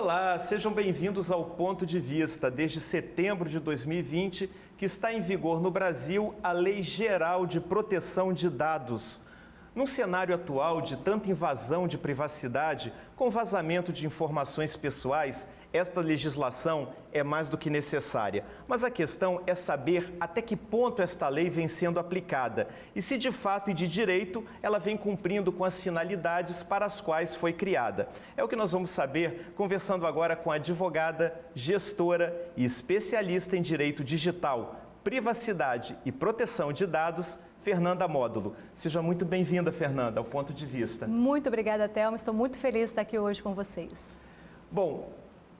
Olá, sejam bem-vindos ao Ponto de Vista. Desde setembro de 2020, que está em vigor no Brasil a Lei Geral de Proteção de Dados. Num cenário atual de tanta invasão de privacidade, com vazamento de informações pessoais, esta legislação é mais do que necessária. Mas a questão é saber até que ponto esta lei vem sendo aplicada e se de fato e de direito ela vem cumprindo com as finalidades para as quais foi criada. É o que nós vamos saber conversando agora com a advogada, gestora e especialista em direito digital, privacidade e proteção de dados, Fernanda Módulo. Seja muito bem-vinda, Fernanda, ao Ponto de Vista. Muito obrigada, Thelma. Estou muito feliz de estar aqui hoje com vocês. Bom,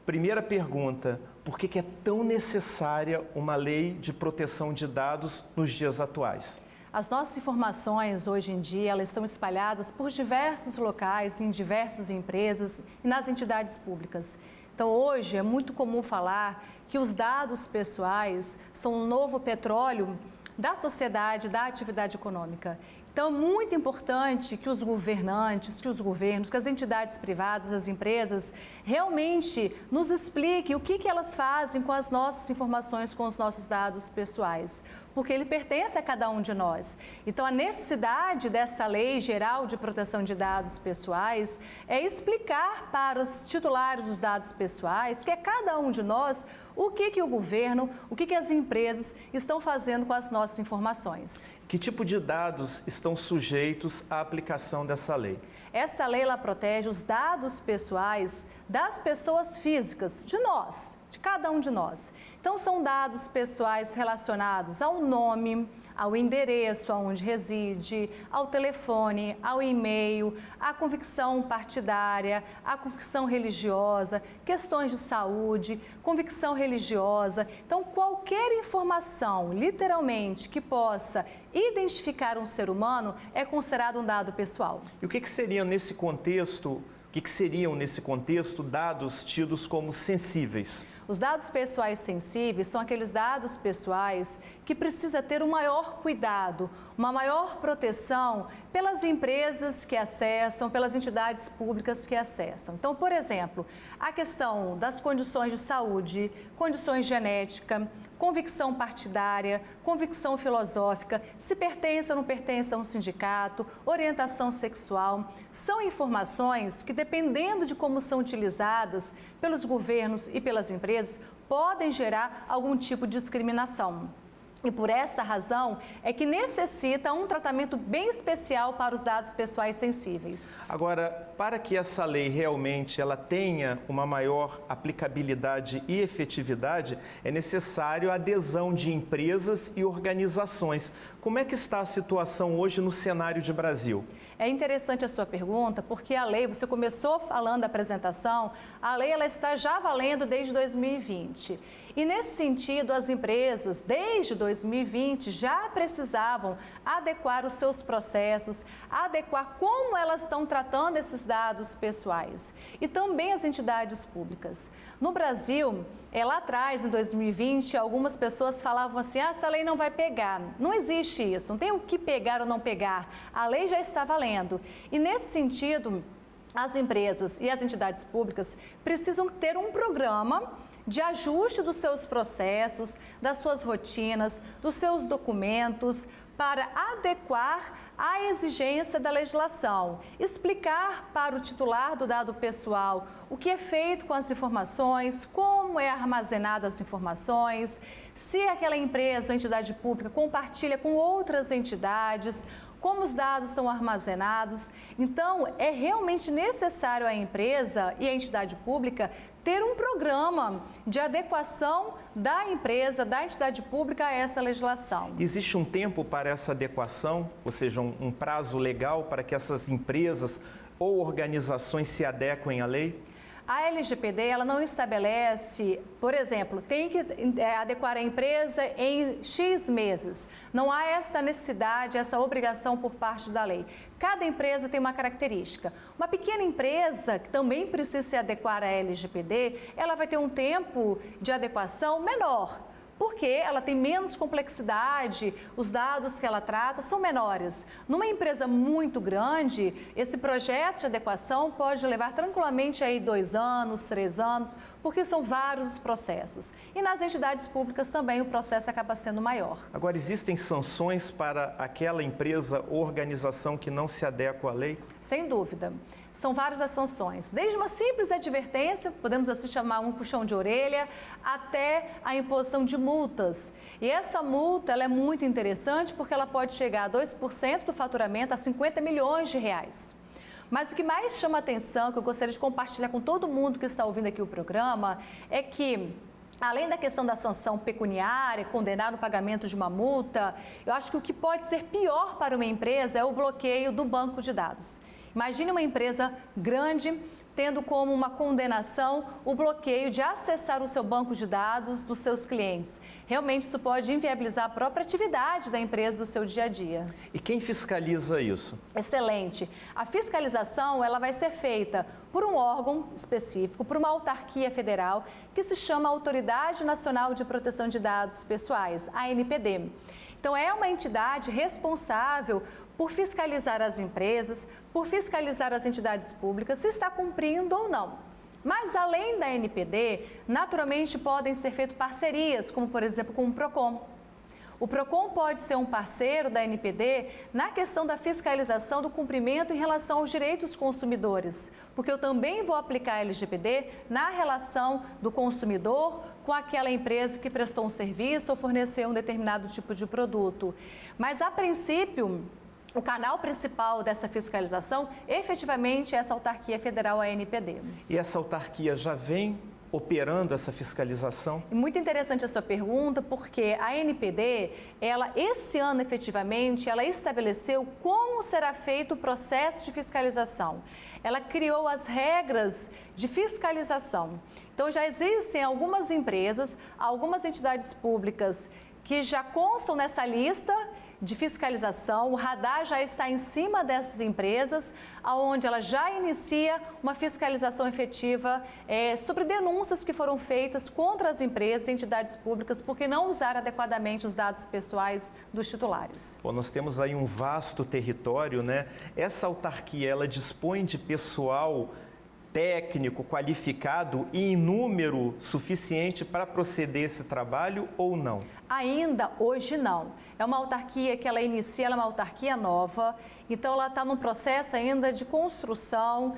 primeira pergunta, por que é tão necessária uma lei de proteção de dados nos dias atuais? As nossas informações, hoje em dia, elas estão espalhadas por diversos locais, em diversas empresas e nas entidades públicas. Então, hoje é muito comum falar que os dados pessoais são um novo petróleo da sociedade, da atividade econômica. Então, é muito importante que os governantes, que os governos, que as entidades privadas, as empresas, realmente nos expliquem o que elas fazem com as nossas informações, com os nossos dados pessoais, porque ele pertence a cada um de nós. Então, a necessidade desta Lei Geral de Proteção de Dados Pessoais é explicar para os titulares dos dados pessoais, que é cada um de nós, o que o governo, o que as empresas estão fazendo com as nossas informações. Que tipo de dados estão sujeitos à aplicação dessa lei? Essa lei ela protege os dados pessoais das pessoas físicas, de nós, de cada um de nós. Então, são dados pessoais relacionados ao nome, ao endereço, aonde reside, ao telefone, ao e-mail, à convicção partidária, à convicção religiosa, questões de saúde, convicção religiosa. Então, qualquer informação, literalmente, que possa identificar um ser humano é considerado um dado pessoal. E o que seriam nesse contexto dados tidos como sensíveis? Os dados pessoais sensíveis são aqueles dados pessoais que precisa ter um maior cuidado, uma maior proteção pelas empresas que acessam, pelas entidades públicas que acessam. Então, por exemplo, a questão das condições de saúde, condições genéticas, convicção partidária, convicção filosófica, se pertence ou não pertence a um sindicato, orientação sexual, são informações que, dependendo de como são utilizadas pelos governos e pelas empresas, podem gerar algum tipo de discriminação. E por essa razão é que necessita um tratamento bem especial para os dados pessoais sensíveis. Agora, para que essa lei realmente ela tenha uma maior aplicabilidade e efetividade, é necessário a adesão de empresas e organizações. Como é que está a situação hoje no cenário de Brasil? É interessante a sua pergunta, porque a lei, você começou falando da apresentação, a lei ela está já valendo desde 2020. E nesse sentido, as empresas, desde 2020, já precisavam adequar os seus processos, adequar como elas estão tratando esses dados pessoais. E também as entidades públicas. No Brasil, lá atrás, em 2020, algumas pessoas falavam assim, essa lei não vai pegar. Não existe isso, não tem o que pegar ou não pegar. A lei já está valendo. E nesse sentido, as empresas e as entidades públicas precisam ter um programa de ajuste dos seus processos, das suas rotinas, dos seus documentos, para adequar à exigência da legislação, explicar para o titular do dado pessoal o que é feito com as informações, como é armazenada as informações, se aquela empresa ou entidade pública compartilha com outras entidades, como os dados são armazenados. Então, é realmente necessário à empresa e à entidade pública ter um programa de adequação da empresa, da entidade pública a essa legislação. Existe um tempo para essa adequação, ou seja, um prazo legal para que essas empresas ou organizações se adequem à lei? A LGPD ela não estabelece, por exemplo, tem que adequar a empresa em X meses. Não há esta necessidade, essa obrigação por parte da lei. Cada empresa tem uma característica. Uma pequena empresa que também precisa se adequar à LGPD, ela vai ter um tempo de adequação menor. porque ela tem menos complexidade, os dados que ela trata são menores. Numa empresa muito grande, esse projeto de adequação pode levar tranquilamente aí 2 anos, 3 anos, porque são vários os processos. E nas entidades públicas também o processo acaba sendo maior. Agora, existem sanções para aquela empresa ou organização que não se adequa à lei? Sem dúvida. São várias as sanções, desde uma simples advertência, podemos assim chamar um puxão de orelha, até a imposição de multas. E essa multa ela é muito interessante porque ela pode chegar a 2% do faturamento, a 50 milhões de reais. Mas o que mais chama a atenção, que eu gostaria de compartilhar com todo mundo que está ouvindo aqui o programa, é que além da questão da sanção pecuniária, condenar o pagamento de uma multa, eu acho que o que pode ser pior para uma empresa é o bloqueio do banco de dados. Imagine uma empresa grande tendo como uma condenação o bloqueio de acessar o seu banco de dados dos seus clientes. Realmente isso pode inviabilizar a própria atividade da empresa do seu dia a dia. E quem fiscaliza isso? Excelente. A fiscalização ela vai ser feita por um órgão específico, por uma autarquia federal, que se chama Autoridade Nacional de Proteção de Dados Pessoais, ANPD. Então, é uma entidade responsável por fiscalizar as empresas, por fiscalizar as entidades públicas, se está cumprindo ou não. Mas, além da ANPD, naturalmente podem ser feitas parcerias, como, por exemplo, com o PROCON. O PROCON pode ser um parceiro da ANPD na questão da fiscalização do cumprimento em relação aos direitos dos consumidores, porque eu também vou aplicar a LGPD na relação do consumidor com aquela empresa que prestou um serviço ou forneceu um determinado tipo de produto. Mas, a princípio, o canal principal dessa fiscalização, efetivamente, é essa autarquia federal, a ANPD. E essa autarquia já vem operando essa fiscalização? Muito interessante a sua pergunta, porque a ANPD, ela, esse ano efetivamente, ela estabeleceu como será feito o processo de fiscalização. Ela criou as regras de fiscalização. Então, já existem algumas empresas, algumas entidades públicas que já constam nessa lista de fiscalização. O radar já está em cima dessas empresas, onde ela já inicia uma fiscalização efetiva sobre denúncias que foram feitas contra as empresas e entidades públicas porque não usaram adequadamente os dados pessoais dos titulares. Bom, nós temos aí um vasto território, né? Essa autarquia, ela dispõe de pessoal técnico, qualificado e em número suficiente para proceder esse trabalho ou não? Ainda hoje não. É uma autarquia que ela inicia, ela é uma autarquia nova, então ela está num processo ainda de construção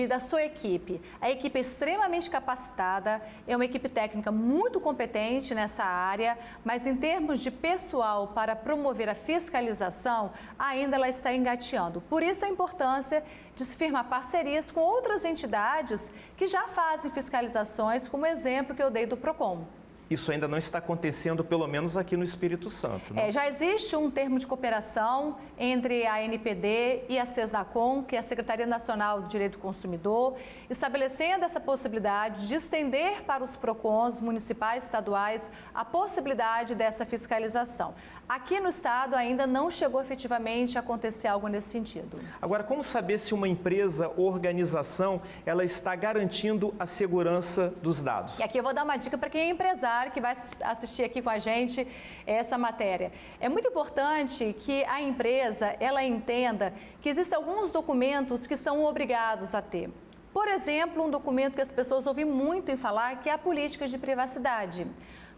da sua equipe. A equipe é extremamente capacitada, é uma equipe técnica muito competente nessa área, mas em termos de pessoal para promover a fiscalização, ainda ela está engateando. Por isso a importância de se firmar parcerias com outras entidades que já fazem fiscalizações, como o exemplo que eu dei do PROCON. Isso ainda não está acontecendo, pelo menos aqui no Espírito Santo, né? Já existe um termo de cooperação entre a ANPD e a SESNACOM, que é a Secretaria Nacional do Direito do Consumidor, estabelecendo essa possibilidade de estender para os PROCONs municipais e estaduais a possibilidade dessa fiscalização. Aqui no estado ainda não chegou efetivamente a acontecer algo nesse sentido. Agora, como saber se uma empresa ou organização ela está garantindo a segurança dos dados? E aqui eu vou dar uma dica para quem é empresário que vai assistir aqui com a gente essa matéria. É muito importante que a empresa ela entenda que existem alguns documentos que são obrigados a ter. Por exemplo, um documento que as pessoas ouvem muito em falar, que é a política de privacidade.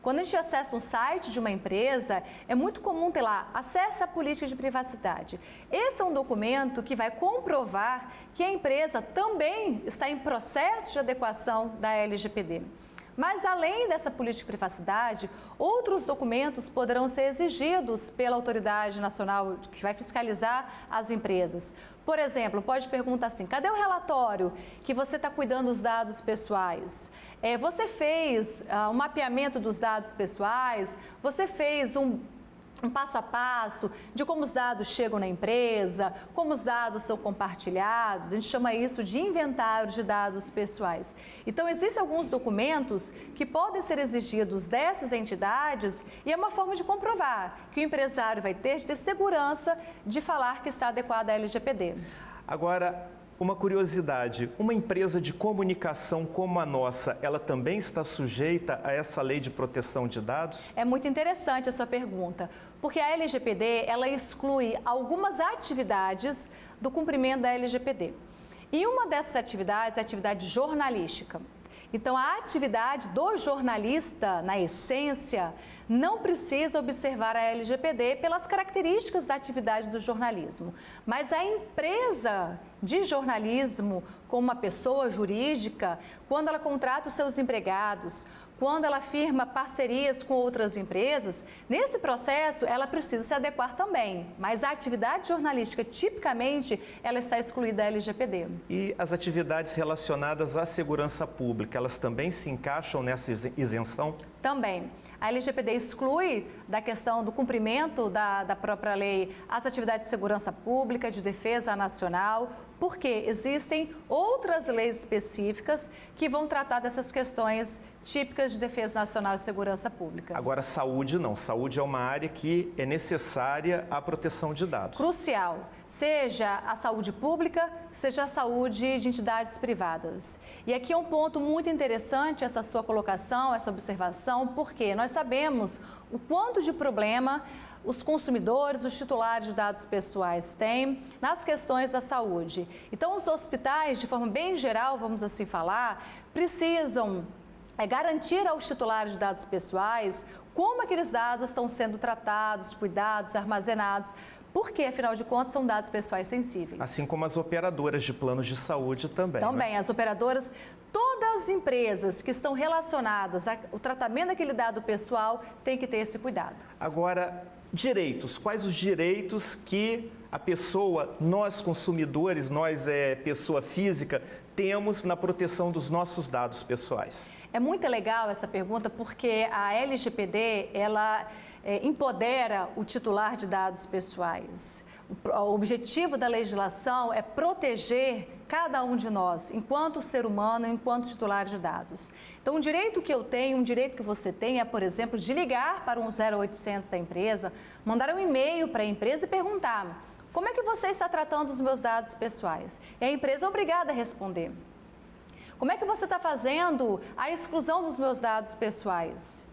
Quando a gente acessa um site de uma empresa, é muito comum ter lá, acesse a política de privacidade. Esse é um documento que vai comprovar que a empresa também está em processo de adequação da LGPD. Mas, além dessa política de privacidade, outros documentos poderão ser exigidos pela autoridade nacional que vai fiscalizar as empresas. Por exemplo, pode perguntar assim, cadê o relatório que você está cuidando dos dados pessoais? Você fez um mapeamento dos dados pessoais? Você fez um passo a passo de como os dados chegam na empresa, como os dados são compartilhados, a gente chama isso de inventário de dados pessoais. Então, existem alguns documentos que podem ser exigidos dessas entidades e é uma forma de comprovar que o empresário vai ter de ter segurança de falar que está adequado à LGPD. Agora, Uma curiosidade, uma empresa de comunicação como a nossa, ela também está sujeita a essa lei de proteção de dados? É muito interessante a sua pergunta, porque a LGPD, ela exclui algumas atividades do cumprimento da LGPD. E uma dessas atividades é a atividade jornalística. Então, a atividade do jornalista, na essência, não precisa observar a LGPD pelas características da atividade do jornalismo. Mas a empresa de jornalismo, como uma pessoa jurídica, quando ela contrata os seus empregados, quando ela firma parcerias com outras empresas, nesse processo ela precisa se adequar também. Mas a atividade jornalística, tipicamente, ela está excluída da LGPD. E as atividades relacionadas à segurança pública, elas também se encaixam nessa isenção? Também. A LGPD exclui da questão do cumprimento da própria lei as atividades de segurança pública, de defesa nacional, porque existem outras leis específicas que vão tratar dessas questões típicas de defesa nacional e segurança pública. Agora, saúde não. Saúde é uma área que é necessária à proteção de dados. Crucial, seja a saúde pública, seja a saúde de entidades privadas. E aqui é um ponto muito interessante essa sua colocação, essa observação, porque nós sabemos o quanto de problema os consumidores, os titulares de dados pessoais têm nas questões da saúde. Então, os hospitais, de forma bem geral, vamos assim falar, precisam garantir aos titulares de dados pessoais como aqueles dados estão sendo tratados, cuidados, armazenados, porque, afinal de contas, são dados pessoais sensíveis. Assim como as operadoras de planos de saúde também. Também, né? As operadoras, todas as empresas que estão relacionadas ao tratamento daquele dado pessoal têm que ter esse cuidado. Agora, direitos. Quais os direitos que a pessoa, nós consumidores, nós pessoa física, temos na proteção dos nossos dados pessoais? É muito legal essa pergunta porque a LGPD, ela empodera o titular de dados pessoais. O objetivo da legislação é proteger cada um de nós, enquanto ser humano, enquanto titular de dados. Então, um direito que eu tenho, um direito que você tem é, por exemplo, de ligar para um 0800 da empresa, mandar um e-mail para a empresa e perguntar: como é que você está tratando os meus dados pessoais? E a empresa é obrigada a responder. Como é que você está fazendo a exclusão dos meus dados pessoais?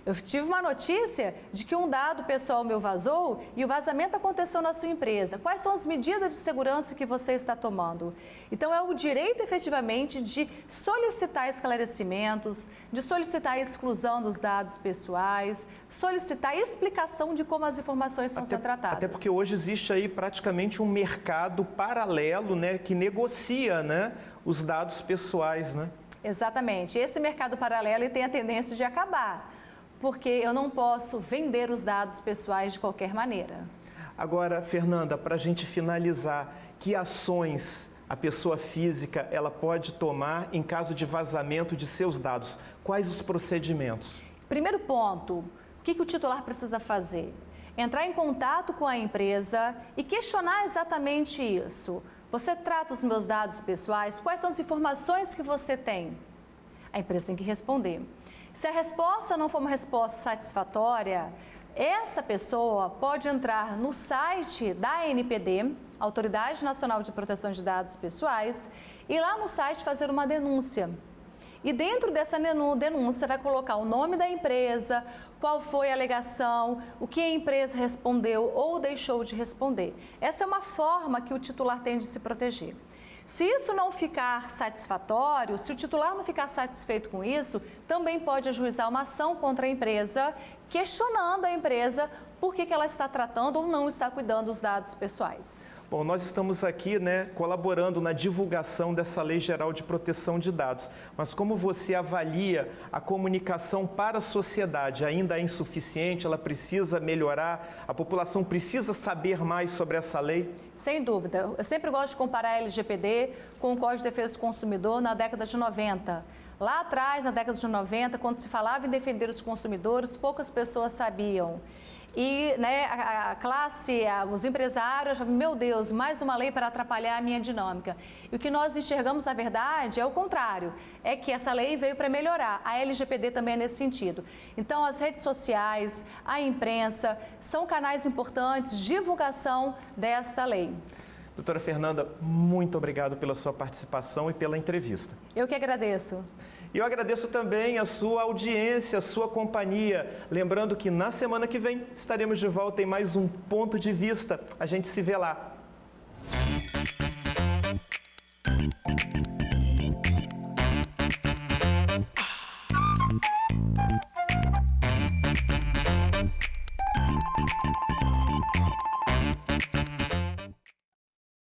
Eu tive uma notícia de que um dado pessoal meu vazou e o vazamento aconteceu na sua empresa. Quais são as medidas de segurança que você está tomando? Então, é o direito efetivamente de solicitar esclarecimentos, de solicitar a exclusão dos dados pessoais, solicitar a explicação de como as informações estão sendo tratadas. Até porque hoje existe aí praticamente um mercado paralelo, né, que negocia, né, os dados pessoais, né? Exatamente. Esse mercado paralelo tem a tendência de acabar, porque eu não posso vender os dados pessoais de qualquer maneira. Agora, Fernanda, para a gente finalizar, que ações a pessoa física ela pode tomar em caso de vazamento de seus dados? Quais os procedimentos? Primeiro ponto, o que o titular precisa fazer? Entrar em contato com a empresa e questionar exatamente isso. Você trata os meus dados pessoais? Quais são as informações que você tem? A empresa tem que responder. Se a resposta não for uma resposta satisfatória, essa pessoa pode entrar no site da ANPD, Autoridade Nacional de Proteção de Dados Pessoais, e lá no site fazer uma denúncia. E dentro dessa denúncia vai colocar o nome da empresa, qual foi a alegação, o que a empresa respondeu ou deixou de responder. Essa é uma forma que o titular tem de se proteger. Se isso não ficar satisfatório, se o titular não ficar satisfeito com isso, também pode ajuizar uma ação contra a empresa, questionando a empresa por que ela está tratando ou não está cuidando dos dados pessoais. Bom, nós estamos aqui, né, colaborando na divulgação dessa Lei Geral de Proteção de Dados, mas como você avalia a comunicação para a sociedade? Ainda é insuficiente? Ela precisa melhorar? A população precisa saber mais sobre essa lei? Sem dúvida. Eu sempre gosto de comparar a LGPD com o Código de Defesa do Consumidor na década de 90. Lá atrás, na década de 90, quando se falava em defender os consumidores, poucas pessoas sabiam. E a classe, os empresários, meu Deus, mais uma lei para atrapalhar a minha dinâmica. E o que nós enxergamos, na verdade, é o contrário. É que essa lei veio para melhorar. A LGPD também é nesse sentido. Então, as redes sociais, a imprensa, são canais importantes de divulgação desta lei. Doutora Fernanda, muito obrigado pela sua participação e pela entrevista. Eu que agradeço. E eu agradeço também a sua audiência, a sua companhia. Lembrando que na semana que vem estaremos de volta em mais um Ponto de Vista. A gente se vê lá.